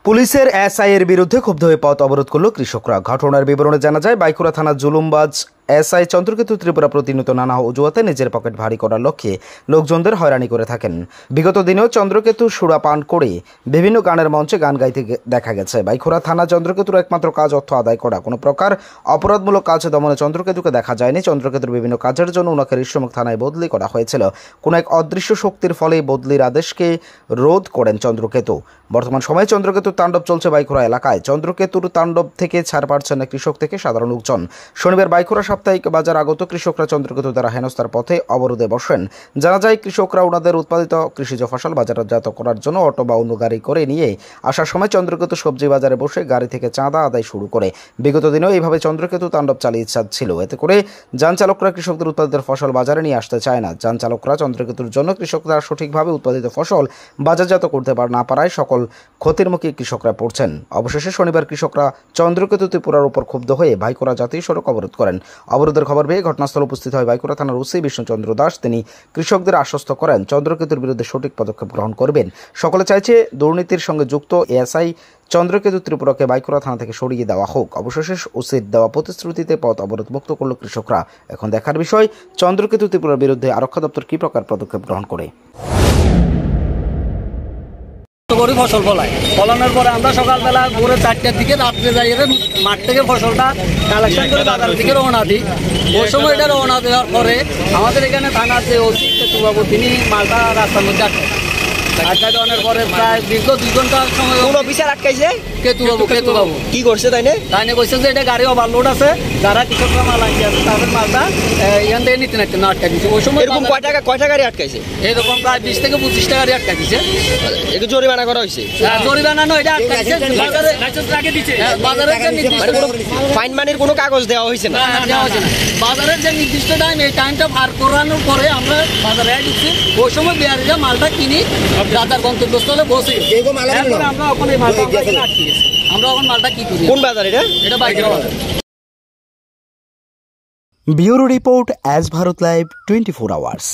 পুলিশের এসআই এর বিরুদ্ধে ক্ষুব্ধ হয়ে পথ অবরোধ করল কৃষকরা। ঘটনার বিবরণে জানা যায়, বাইকুড়া থানার জুলুমবাজ এসআই চন্দ্রকেতু ত্রিপুরা প্রতিনিয়ত নানা অজুহাতে নিজের পকেট ভারী করার লক্ষ্যে লোকজনদের হয়রানি করে থাকেন। বিগত দিনেও চন্দ্রকেতু সুরা পান করে বিভিন্ন গানের মঞ্চে গান গাইতে দেখা গেছে। বাইকুড়া থানা চন্দ্রকেতুর একমাত্র কাজ অর্থ আদায় করা। কোনো প্রকার অপরাধমূলক কাজ দমনে চন্দ্রকেতুকে দেখা যায়নি। চন্দ্রকেতুর বিভিন্ন কাজের জন্য ওনাকে ঋষ্যমুখ থানায় বদলি করা হয়েছিল। কোনো এক অদৃশ্য শক্তির ফলে বদলির আদেশকে রোধ করেন চন্দ্রকেতু। বর্তমান সময়ে চন্দ্রকেতুর তাণ্ডব চলছে বাইকুড়া এলাকায়। চন্দ্রকেতুর তাণ্ডব থেকে ছাড় পাচ্ছেন না কৃষক থেকে সাধারণ লোকজন। শনিবার বাইকুড়া সাপ্তাহিক বাজার আগত কৃষকরা চন্দ্রকেতু দ্বারা হেনস্থার পথে অবরোধে বসেন। জানা যায়, কৃষকরা ওনাদের উৎপাদিত কৃষিজ ফসল বাজারজাত করার জন্য অটো বা অন্য গাড়ি করে নিয়ে আসার সময় চন্দ্রকেতু সবজি বাজারে বসে গাড়ি থেকে চাঁদা আদায় শুরু করে। বিগত দিনেও এইভাবে চন্দ্রকেতু তাণ্ডব চালিয়ে যাচ্ছিল। এতে করে যান চালকরা কৃষকদের উৎপাদিত ফসল বাজারে নিয়ে আসতে চায় না। যান চালকরা চন্দ্রকেতুর জন্য কৃষকরা সঠিকভাবে উৎপাদিত ফসল বাজারজাত করতে না পারায় সকল ক্ষতির মুখে কৃষকরা পড়ছেন। অবশেষে শনিবার কৃষকরা চন্দ্রকেতু ত্রিপুরার উপর ক্ষুব্ধ হয়ে বাইকুড়া জাতীয় সড়ক অবরোধ করেন। অবরোধের খবর পেয়ে ঘটনাস্থলে উপস্থিত হয় বাইকুড়া থানার ওসি বিষ্ণুচন্দ্র দাস। তিনি কৃষকদের আশ্বস্ত করেন চন্দ্রকেতুর বিরুদ্ধে সঠিক পদক্ষেপ গ্রহণ করবেন। সকলে চাইছে দুর্নীতির সঙ্গে যুক্ত এসআই চন্দ্রকেতু ত্রিপুরাকে বাইকুড়া থানা থেকে সরিয়ে দেওয়া হোক। অবশেষে ওসির দেওয়া প্রতিশ্রুতিতে পথ অবরোধ মুক্ত করল কৃষকরা। এখন দেখার বিষয় চন্দ্রকেতু ত্রিপুরার বিরুদ্ধে আরক্ষা দপ্তর কি প্রকার পদক্ষেপ গ্রহণ করে। ফসল ফলানোর পরে আমরা সকালবেলা ভোরে 4টার দিকে রাত্রে যাই মাঠ থেকে ফসলটা কালেকশন করে বাজারের দিকে রওনা দিই। ওই সময় এটা রওনা দেওয়ার পরে আমাদের এখানে থানার যে ওসি কেতুবাবু, তিনি মালটা রাস্তার মধ্যে আটকা দেওয়ার পরে প্রায় দীর্ঘ 2 ঘন্টার সময় অফিসার আটকাইছে। কেতুবাবু কি করছে তাইনে বলছে যে এটা গাড়ি ওভারলোড আছে, যারা কৃষকরা মাল আনছে আছে তাদের মালটা এখান থেকে নিতে না আটকা দিচ্ছে। ওই সময় এরকম কয়টা গাড়ি আটকাইছে? এরকম প্রায় 20 থেকে 25টা গাড়ি আটকা দিচ্ছে। একটু জরিমানা করা হয়েছে? জরিমানা নয়, এটা আটকাইছে বাজারের ফাইন মানির কোনো কাগজ দেওয়া হয়েছে না। বাজারের যে নির্দিষ্ট টাইম, এই টাইমটা পার করানোর পরে আমরা বাজারে ঢুকছি। ওই সময় বিহারিরা মালটা কিনি রাজার গন্তব্যস্থলে বসে আমরা ওখানে মালটা আমরা এখন মালটা কি করি। কোন বাজার এটা? এটা বাইকুড়া বাজার। Bureau report, S Bharat live 24 hours.